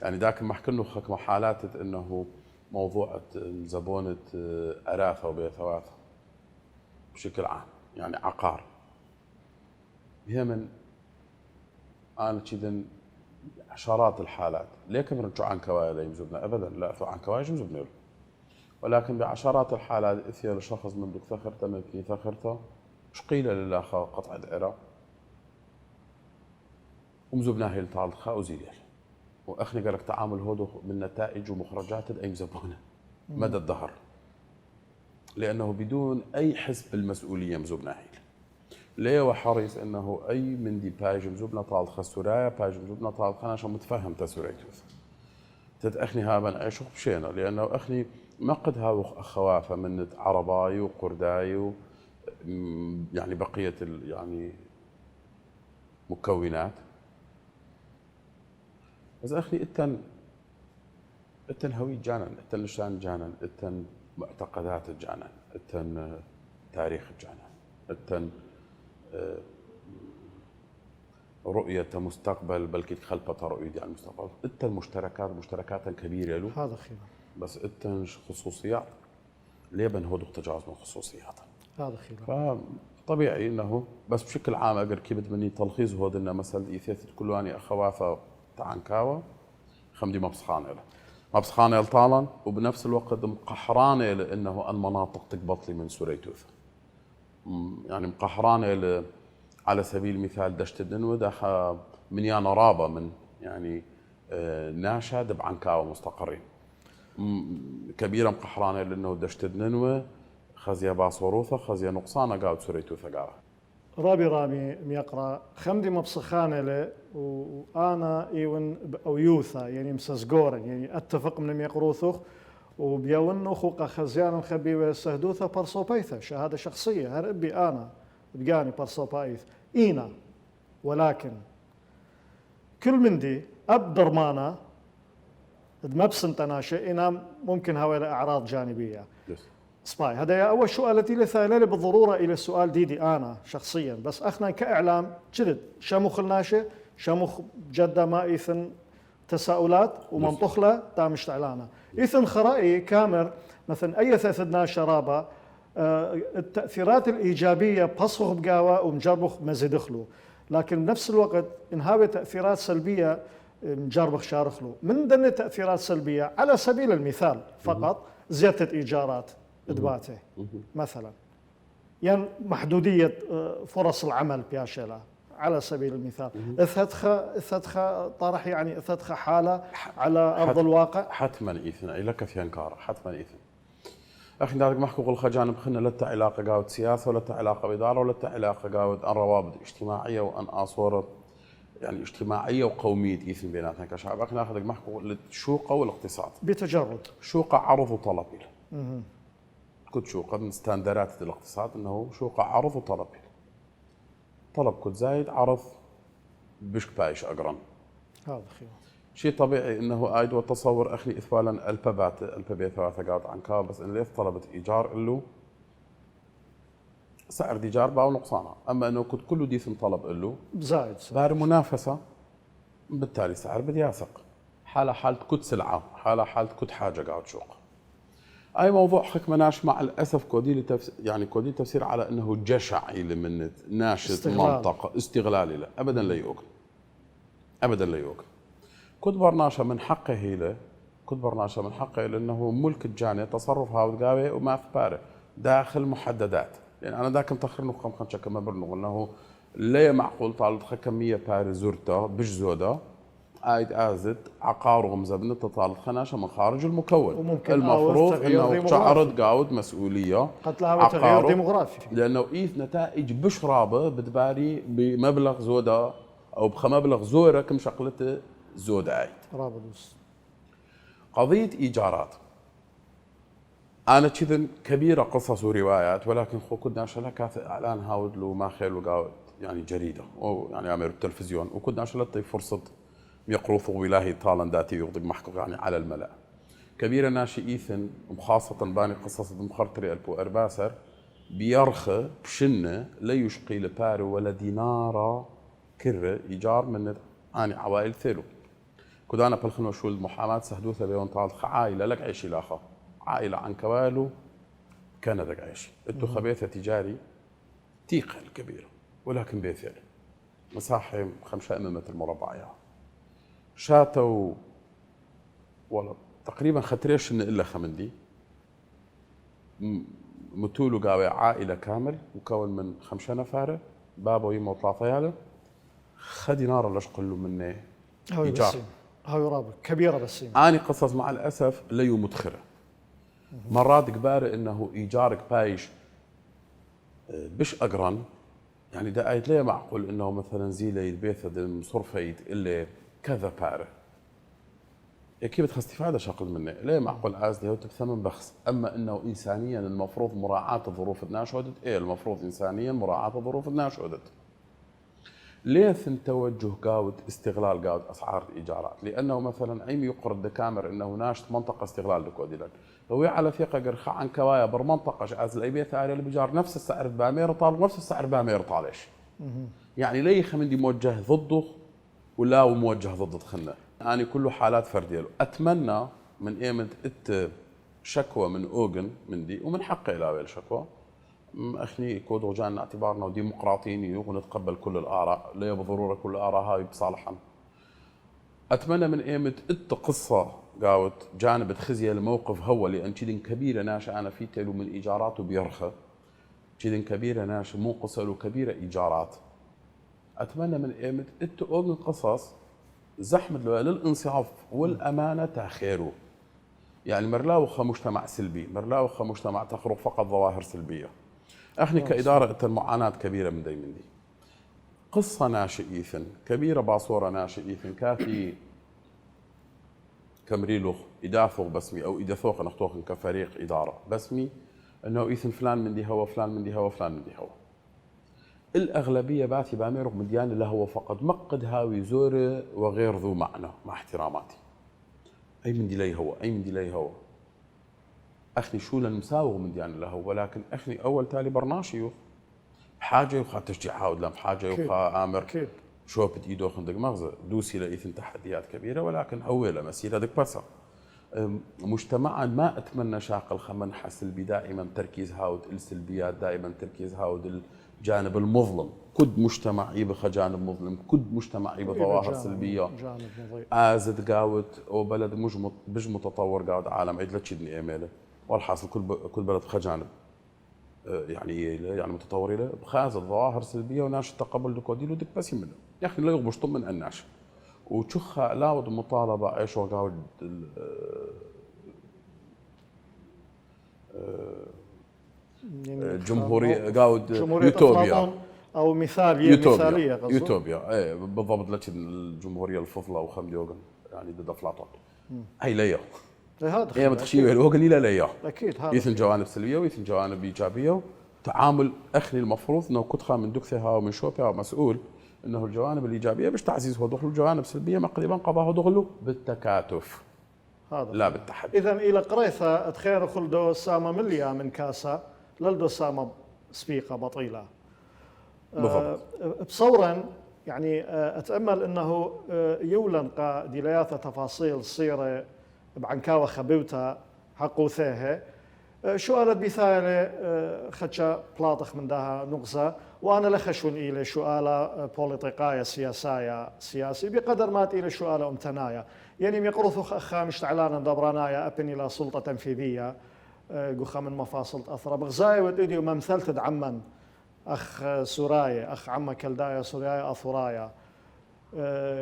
يعني ذاك ما حكى خك محالات انه موضوع زبونة اراثة وبيثواثة بشكل عام يعني عقار هي من انا كذا عشرات الحالات ليك بنرجع عنكاوة لا يمزبنا ابدا لا ثو عنكاوة يمزبنا ولكن بعشرات الحالات اثيا لشخص من دك ثخرته من كي ثخرته شقيل لله قطع العراق ومزبناه هي الطالخة وزيدل واخني قالك تعامل هودو من نتائج ومخرجات اي مزبونه مدى الظهر لانه بدون اي حس بالمسؤوليه مزبناه هي ليه وحريص انه اي من دي باج مزبنه طالخة سورايا باج مزبنه طالخة انا شو متفهم تسوريتوث تتاخني هابن ايش بشينا لانه اخني ما قد هاو اخوافه من عرباي وقرداي يعني بقيه يعني مكونات بس اخي اتن هوية جانن اتن لسان جانن اتن معتقدات جانن اتن تاريخ جانن اتن رؤية مستقبل بلكي خلفة رؤية على المستقبل اتن مشتركات كبيرة له هذا خير بس اتن خصوصيات ليبن هو تجاوز من خصوصيات هذا خير فطبيعي انه بس بشكل عام اقدر كيف بدي تلخيص هو انه مثلا ايثيث كلواني اخوافه عنكاوة خمدي مبسخانة له مبسخانة لطالا وبنفس الوقت مقحرانة لأنه المناطق تقبط لي من سوريتوث يعني مقحرانة على سبيل المثال دشت الدنوة داخل من يانا رابة من يعني ناشا دب عنكاوة مستقرين كبيرة مقحرانة لأنه دشت الدنوة خزيا باصوروثة خزيا نقصانة قاعد سوريتوثة قاعد رامي ميقرا خمدي مبسخانة له وأنا إيون أو يوثا يعني مسزقورا يعني أتفق من ميقروثوخ وبيون خوقا خزيان خبي وسهدوثا برصوبيثا شهادة شخصية هربي أنا بقاني برصوبايث إينا ولكن كل من دي أبدر مانا مبسن تناشئ إنا ممكن هؤلاء أعراض جانبية اسمعي هذا أول سؤال التي لثالث بالضرورة إلى السؤال ديدي أنا شخصيا بس أخنا كإعلام جلد شمخ الناشئ شمخ جدة ما إيثن تساؤلات ومنطخ له تامش تعلانة إيثن خرائي كامر مثلا أي ثلاثة شرابة التأثيرات الإيجابية بصخ بقاوة ومجربخ مزيدخلو لكن بنفس الوقت إن هاوي تأثيرات سلبية مجربخ شارخلو من ضمن التأثيرات السلبية على سبيل المثال فقط زيادة إيجارات إدباته مثلا يعني محدودية فرص العمل بياشيلا على سبيل المثال اثتخ طرح يعني اثتخ حالة على أرض الواقع حتما إيثن لك في أنكار حتما إيثن أخي دارك محكو قل خجانب خلنا لا علاقة قاود سياسة ولا علاقة بإدارة ولا علاقة قاود أن روابط اجتماعية وأن آصورة يعني اجتماعيه وقوميه ايثن بيناتنا كشعب. اخي ناخذ محكو الشوقه والاقتصاد. بتجرد. شوقه عرض وطلب له. كنت شوقه من ستاندرات الاقتصاد انه شوقه عرض وطلب له. طلب كنت زايد، عرض بشك بايش اقرن. هذا خير. شيء طبيعي انه ايد وتصور اخني اثوالا البابات ثلاثه قاعد عن كاب، بس ان ليث طلبت ايجار له سعر ديجار باو نقصانها، اما انه كنت كله ديثن طلب له زايد بار منافسه، بالتالي سعر بدي يثق. حاله حالت كنت سلعه، حاله حالت كنت حاجه قاعد شوق. اي موضوع حكمناش مع الاسف كودي يعني كودي تفسير على انه جشع من ناشط استغلال. منطقه استغلالي، لا ابدا لا يوقن، ابدا لا يوقن. كنت برناشا من حقه هيله، كنت برناشا من حقه لانه ملك الجاني تصرف هاود قاوي وما ثباره داخل محددات. يعني انا ذاك متاخر نقم خنشا كما برنو انه لا معقول طالت كميه باري زرتا بش زودا ايد ازد عقار وغمزه بنت طالت خناشه من خارج المكون. وممكن المفروض انه تعرض قاود مسؤوليه قد لها تغيير ديموغرافي، لانه ايث نتائج بش رابه بتباري بمبلغ زودا او بمبلغ زوره كم شقلته زود عايد. رابدوس قضيه ايجارات انا كذا كبيره قصص وروايات، ولكن خو كنا شلكات اعلان هاود له ما خير وقاود يعني جريده او يعني عمل التلفزيون، وكنا شلت فرصه يقروث ولاهي طالن داتي يغضب محقق يعني على الملا كبيره ناشي ايثن، وخاصه باني قصص مخرطري البو ارباسر بيرخى بشنه لا يشقي لبارو ولا دينارا كره ايجار من اني عوائل ثلو. كدانا بالخنو شو المحاماه سهدوثه بيون طال عائله لك عيشي لاخا عائله عن كوالو كان ذاك عيشي انتو خبيثه تجاري تيقه الكبيره ولكن بيثل مساحه 5 متر مربع يعني شاتو ولا تقريبا ختريش الا خمندي متولو قاوي عائله كامل مكون من 5 نفر بابا ويما وثلاثه ياله خدي نار اللي اشقل له منه ايجار. هاي رابط كبيره بس اني قصص مع الاسف ليو مدخره مرات كبار انه ايجارك بايش بش اقرن يعني دا ايت ليه معقول انه مثلا زيلي البيت مصرفيت اللي كذا باره كيف بتخ استفاده شاقل منه ليه معقول عازله وتبثمن بخس. اما انه انسانيا المفروض مراعاه الظروف الناشئه المفروض انسانيا مراعاه الظروف الناشئه. ليه توجه قاود استغلال قاود اسعار الايجارات؟ لانه مثلا عيم يقرد دكامر انه ناشط منطقه استغلال دكوديلا هو على ثقه قرخ عن كوايا بر منطقه عز الاي بيت اللي بجار نفس السعر بامير طال نفس السعر بامير طالش يعني ليه خمندي موجه ضده ولا وموجه ضد خلنا يعني كله حالات فرديه. اتمنى من ايمت شكوى من اوجن من دي ومن حقي لا الشكوى اخني كود رجعنا اعتبارنا وديمقراطيين ونتقبل كل الاراء لا بالضروره كل الاراء هاي بصالحا. اتمنى من ايمت قصه قاوت جانب خزيه الموقف هو لان كذن كبيره ناشئه انا في تلو من ايجارات وبيرخى كذن كبيره ناشئه مو قصه كبيره ايجارات. اتمنى من ايمت اوغن قصص زحمه للانصاف والامانه تاخيره يعني مرلاوخه مجتمع سلبي مرلاوخه مجتمع تخرج فقط ظواهر سلبيه. احنا كاداره المعاناه كبيره من دي قصه ناشئ ايثن كبيره باصوره ناشئ ايثن كافي كمريلوخ اداثوخ بسمي او اداثوخ نختوخ كفريق اداره بسمي انه ايثن فلان من دي هو فلان من دي هو فلان من دي هو. الاغلبيه باتي باميرك مديان اللي هو فقط مقد هاوي زوره وغير ذو معنى مع احتراماتي. اي من دي لي هو اي من دي لي هو اخني شو لنساوغ من ديان له ولكن اخني اول تالي برناشيو بحاجه يوخا تشجيع عاود لا بحاجه يوخا امر شو بدي ايدو خندق مغزى دوسي لايثن تحديات كبيره ولكن اول مسيره دك بس مجتمعا ما اتمنى شاقل خمن حسلبي دائما تركيز هاود السلبيات دائما تركيز هاود الجانب المظلم كد مجتمع يبخى جانب مظلم كد مجتمع يبخى ظواهر سلبيه ازد قاوت او بلد مش متطور قاود عالم عيد لتشدني ايميله والحاصل كل بلد بخى جانب يعني متطور له بخاز الظواهر سلبيه وناش تقبل دكوديلو دك بس منه يا اخي لا يغبش طم من الناش وتشخ لاود مطالبه ايش وقاود جمهوريه قاود يوتوبيا او مثاليه مثاليه قصده يوتوبيا ايه بالضبط. لك الجمهوريه الفضلى وخم ديوغن يعني ضد افلاطون هي ليا هذا هي متخشيه الوغن الى ليا اكيد هذا يثن جوانب سلبيه ويثن جوانب ايجابيه. تعامل اخني المفروض انه كتخه من دكثها ومن شوبها مسؤول انه الجوانب الايجابيه باش تعزيز هو دخل الجوانب السلبيه ما قد قضاه دخله بالتكاتف هذا لا بالتحدي. اذا الى قريثه تخيل خلدو سامه مليا من كاسه للدو سامه سبيقه بطيله بالضبط. بصورا يعني اتامل انه يولن قا ديلياثه تفاصيل صيره بعنكاوه خبوته حقوثيها شو قالت بثاله خدشة بلاطخ من داها نقصة وانا لخشون الى شو قال بوليتيقايا سياسي بقدر ما الى شو قال امتنايا يعني يقرث اخا مشتعلانا دبرانايا ابن الى سلطه تنفيذيه قخا من مفاصل اثرى بغزاي وديو ممثلت عمن اخ سورايا اخ عم كلدايا سورايا اثرايا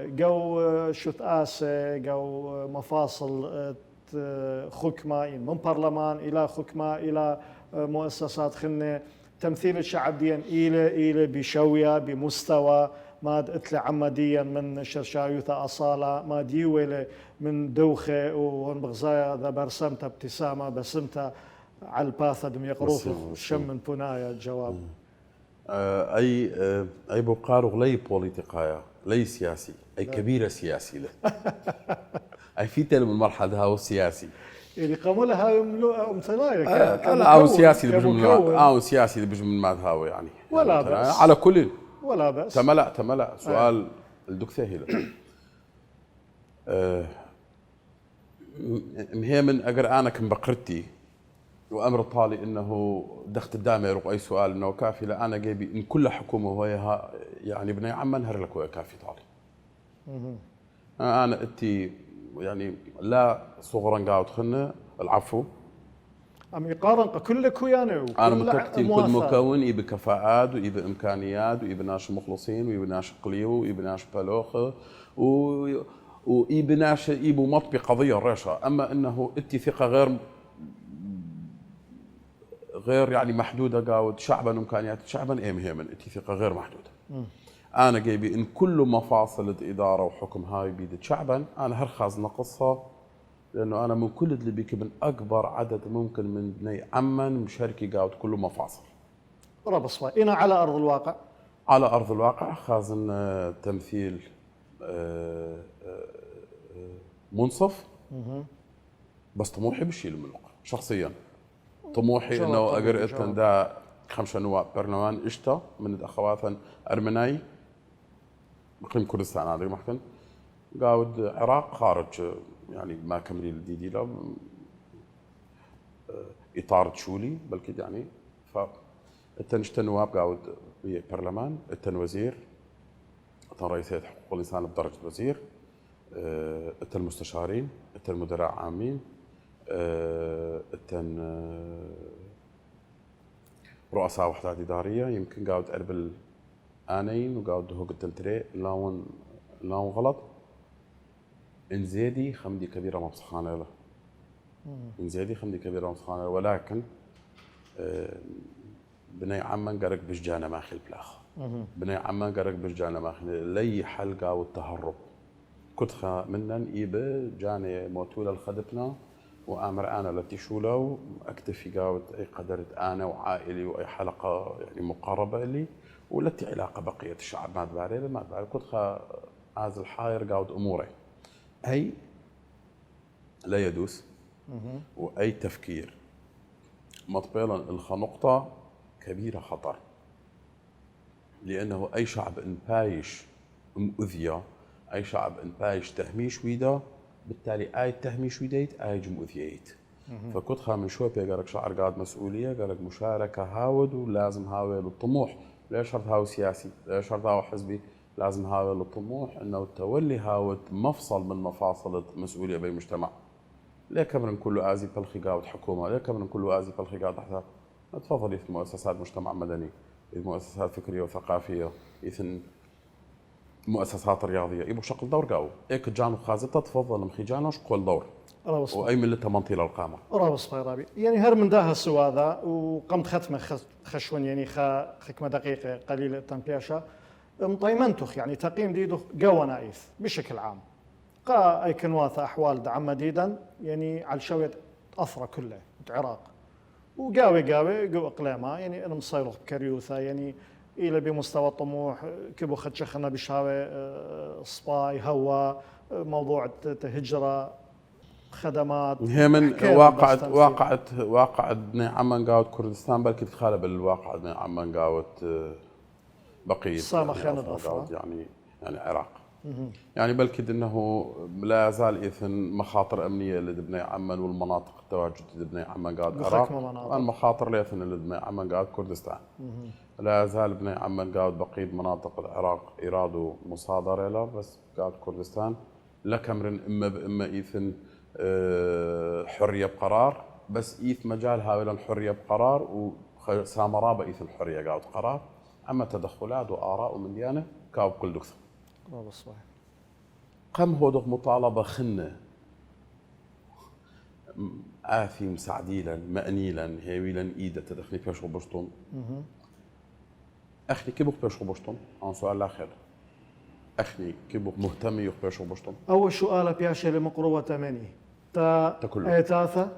جو شتاسه جو مفاصل خكمة من برلمان إلى خكمة إلى مؤسسات خنة تمثيل الشعب ديا إلى بشوية بمستوى ما اتلع عمديا من شرشايوثة أصالة ما ديولة من دوخة وهون بغزايا ذا برسمتها ابتسامة بسمتها على الباثة دم يقروث شم من بنايا الجواب أي بقارغ لي بوليتيقايا لي سياسي أي كبيرة سياسي له أي في تل من المرحلة هاو السياسي يعني قاموا لها امتنايا لا هاو سياسي اللي بيجي من سياسي اللي بيجي من ماد هاو يعني ولا بأس على كل ولا بأس تملأ سؤال الدكتور هيلا هي من أجر أنا كم بقرتي وأمر طالي إنه دخت الدامة يروق أي سؤال إنه كافي لا أنا جايبي إن كل حكومة وهي يعني بني عم نهر لك وهي كافي طالي أنا أتي يعني لا صغرا قاعد خلنا العفو عم يقارن كلك ويانا أنا متكتم كل مكون يبي كفاءات ويبي إمكانيات ويبي ناس مخلصين ويبي ناس قليو ويبي ناس بلوخة ويبي ناس يبو مطبي قضية الرشا. أما إنه أتي ثقة غير يعني محدودة قاود شعبا وإمكانيات شعبا هي من أتي ثقة غير محدودة. أنا جايبي إن كل مفاصل إدارة وحكم هاي بيد شعبا أنا هرخز نقصها لأنه أنا من كل اللي بيك من أكبر عدد ممكن من بني عمان مشاركي قاود كله مفاصل. رب صفا إنا على أرض الواقع. على أرض الواقع خازن تمثيل منصف بس طموحي بشيل الملق شخصيا. طموحي إنه أقرأت دا 5 نواب برلمان إشتا من الأخوات أرمناي مقيم كردستان هذا محكن قاود عراق خارج يعني ما كملي الديدي له إطار تشولي بلكي يعني فالتنشت نواب قاود برلمان التن وزير التن رئيسية حقوق الإنسان بدرجة وزير التن مستشارين التن مدراء عامين التن رؤساء وحدات إدارية يمكن قاود أربل آنين وقاود هو قد تري لاون غلط إن زيدي خمدي كبيرة مبسخانة له إن زيدي خمدي كبيرة مبسخانة له ولكن بني عمان قرق بشجانا ماخي البلاخ بني عمان قرق بشجانا ماخي لي حلقة والتهرب كتخة منن إيبه جاني موتولة الخدبنا وامر انا التي شولو اكتفي قاود اي قدرت انا وعائلي واي حلقه يعني مقاربه لي والتي علاقه بقيه الشعب ما تباري كنت هذا الحاير قاود اموري اي لا يدوس واي تفكير مطبيلا الخنقطه كبيره خطر لانه اي شعب انبايش مؤذيه اي شعب انبايش تهميش ويدا بالتالي آي تهميش ويديت آي جمؤذيت فكتخها من شوية قالك شعر قاد مسؤولية قالك مشاركة هاود ولازم هاوي للطموح ليش شرط هاو سياسي ليش شرط هاو حزبي لازم هاوي للطموح انه التولي هاود مفصل من مفاصل مسؤولية بين مجتمع ليه كمرن كله آزي بلخي قاود حكومة ليه كمرن كله آزي بلخي قاود حتى تفضل يث مؤسسات مجتمع مدني مؤسسات فكرية وثقافية يثن مؤسسات رياضيه يبو شغل دور قاو ايك جانو خازطه تفضل مخي جانو شقول دور وأي ملتها منطيلة القامة رابص رابي يعني هر من داها السواذا وقمت ختمة خشون يعني خكمة دقيقة قليلة تنبياشا مطيمنتخ يعني تقييم ديدو قوى نايف بشكل عام قا أي كنواثة أحوال دعم مديدا يعني على شوية أثرة كله العراق وقاوي قو أقليمها يعني أنا مصيرخ بكريوثة يعني إلى بمستوى الطموح كبو خدشخنا بشاوي سباي هوا موضوع هجرة خدمات هي من واقعة بني عمان قاوت كردستان بلكي تخالف بالواقع بني عمان قاوت بقية يعني العراق يعني بلكي انه لا يزال ايثن مخاطر امنيه لبني عمان والمناطق التواجد لبني عمان قاعد العراق المخاطر ليثن لبني عمان قاعد كردستان لا يزال بني عمان قاعد بقيه مناطق العراق ارادوا مصادره له بس قاعد كردستان لكمر اما ايثن حريه بقرار بس ايث مجال هاي الحريه بقرار وسامرابه ايثن حريه قاعد قرار اما تدخلات واراء ومن ديانه كاو كل دكتور قام هو مطالبة خنة آثي مساعديلا مأنيلا هيويلا إيدا تدخلي بيشو بشتون أخني كيبوك بيشو بشتون عن سؤال الآخر أخني كيبوك مهتم يخ بيشو بشتون أول سؤال بياشي لمقروة تمني إيتاثة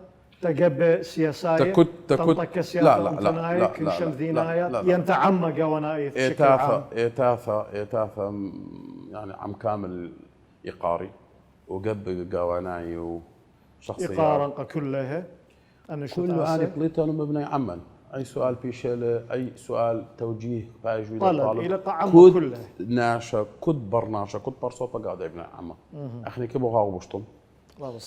تقب سياساية تنطق سياسة لا كنشم ذيناية ينتعمق ونائي إيتاثة يعني عم كامل إيقاري وقب قواناي وشخصيات إيقارا كلها أنا شو كله أنا قلت مبني عمن أي سؤال بيشيله أي سؤال توجيه بايجوي طلب إلى قعمة كلها ناشا كد برناشا كد برصوبة قاعد ابن عمه أخني كيبو غاو بشطن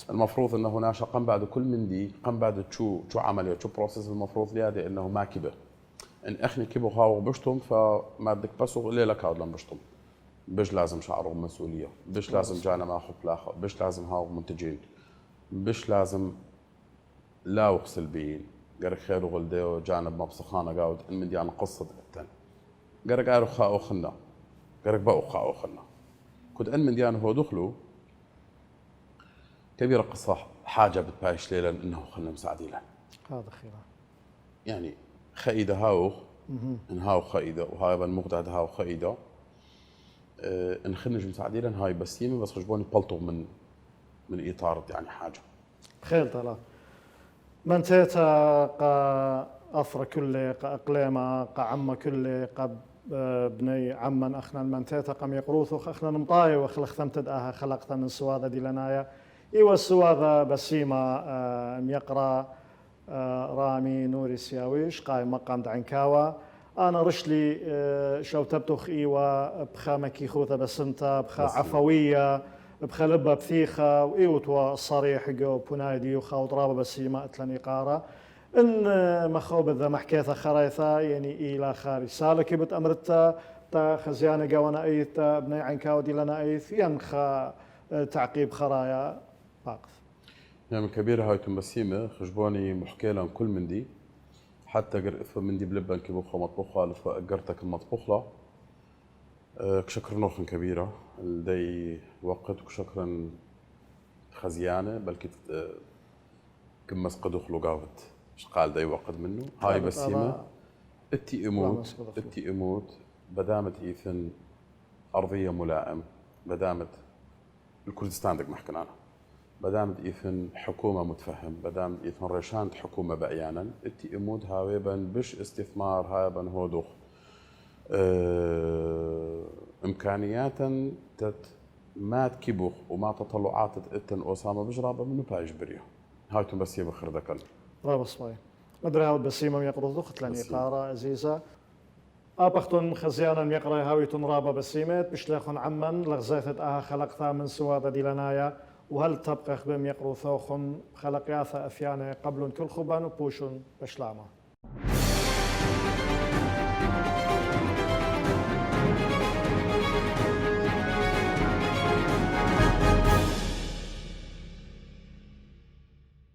المفروض انه ناشا قم بعد كل من دي قم بعد شو عمليه شو بروسيس المفروض ليادي انه ما كبه ان اخني كيبو غاو بشطم فما بدك بس ليله كاد لم بشطم بش لازم شعره مسؤوليه بش لازم جانا ماخذ بلاخه بش لازم هاو منتجين بش لازم لا وغسل بين قرق خير وغلديو جانب مبسخانه قاود ان من دي انا قصه التن قرق قارو خاو خنا قرق بقوا خاو خنا كنت ان من دي انا هو دخلوا كبيرة قصة حاجة بتبايش ليلا انه خلنا مساعدين له هذا خير يعني خيدة هاو ان هاو خيدة وهاي بالمقطع هاو خيدة ان خلنا مساعدين له هاي بسيمة بس خجبوني بلطو من اطار يعني حاجة خير طلع من تيتا قا أفرا كله قا أقليمة قا عمة كله قا بني عمن أخنا المنتيتا قام يقروثو أخنا نمطاي وخلق ثمتدأها خلقتا من سوادة دي لنايا إيوا السواذة بسيمة ميقرا رامي نوري سياويش قايم مقام دعنكاوة أنا رشلي شو تبتخ إيوا بخا مكي خوثة بسنتا بخا عفوية بخا لبا بثيخة وإيوتوا الصريح جو بونايدي وخاو ضرابة بسيمة أتلاني قارة إن مخوب ذا محكيثة خرايثة يعني إلى خارج سالكي بتأمرتا تا خزيانة قوانا أيث بني عنكاوة دي لنا أيث ينخا تعقيب خرايا باقف يعني كبيرة هاي تنبسيمة خجبوني محكي لهم كل من دي حتى قرأت من دي بلبن كيبوخة مطبوخة لفا قرتك المطبوخ له كشكر نوخن كبيرة لدي وقت وكشكرا خزيانة بلكي كمس قدوخ لقاوت قال دي وقت منه هاي بسيمة اتي اموت بدامت ايثن ارضية ملائم بدامت الكردستان دك محكن أنا بدامت إيثن حكومة متفهم بدامت إيثن رشانت حكومة بأيانا اتي إمود هاويبن بش استثمار هاويبن هودوخ إمكانياتا ما تكبوخ وما تطلعات اتن أسامة بجرابة منو بايج بريو هايتم بسيمة خردكن رابا صباي مدري هاود بسيمة يقرضو قتلاني قارة عزيزة أبختن خزيانا يقرأ هاويتن رابا بسيمت بشليخن عمن لغزيثت خلقتها من سوادة دي لنايا وهل تبقى خبم يقرو ثوخن خلق ياثا أفيانة قبل كل خبان وبوشن بشلامة